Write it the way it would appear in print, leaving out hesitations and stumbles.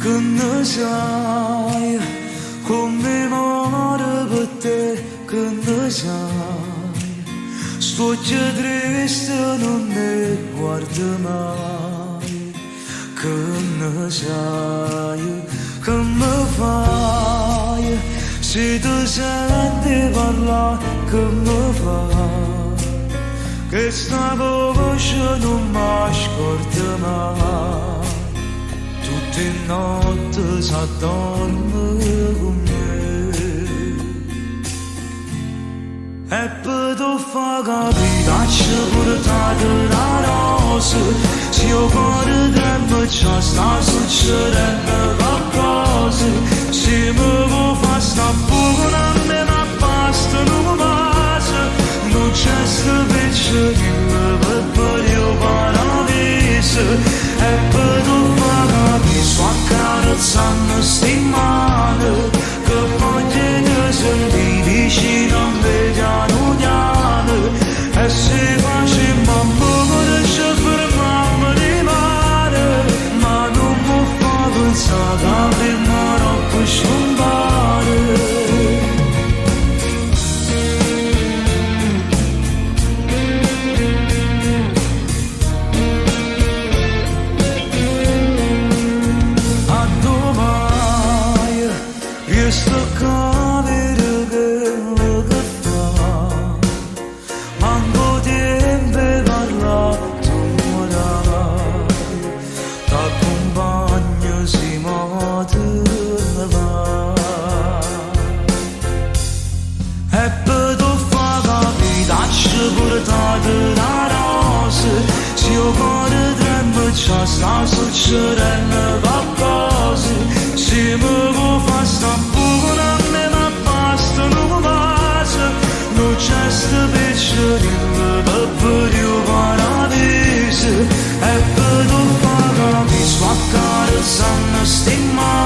che ne sai, come muore per te, che ne sai, sto già triste non ne guardo mai, che ne sai, che mi fai, se tu senti parlare, che mi fai, che sta voce non mi ascolta mai. Tutte notte si dorme con me e per tu fa capire che portate la rosa se io cuore trema già sta succedendo qualcosa se mi vuoi far sta buona a me ma basta non mi basta non c'è sta piccerino per io paradiso e per tu fa capire accarezzando sti mani che vogliono sentire vicino a me piano piano e se facciamo amore ci fermiamo di mare ma non mi fa pensare che avremmo troppo scompare. Sto capire quello che fa, manco tempo parla tu dai, t'accompagno si ne va. E per tu fa capire che portate la rosa, se io cuore trema già sta succedendo qualcosa, se mi vuoi far sta buona a me ma basta non mi basta, non c'è sta piccerino per io paradiso, e per tu fa capire sto accarezzando sti mani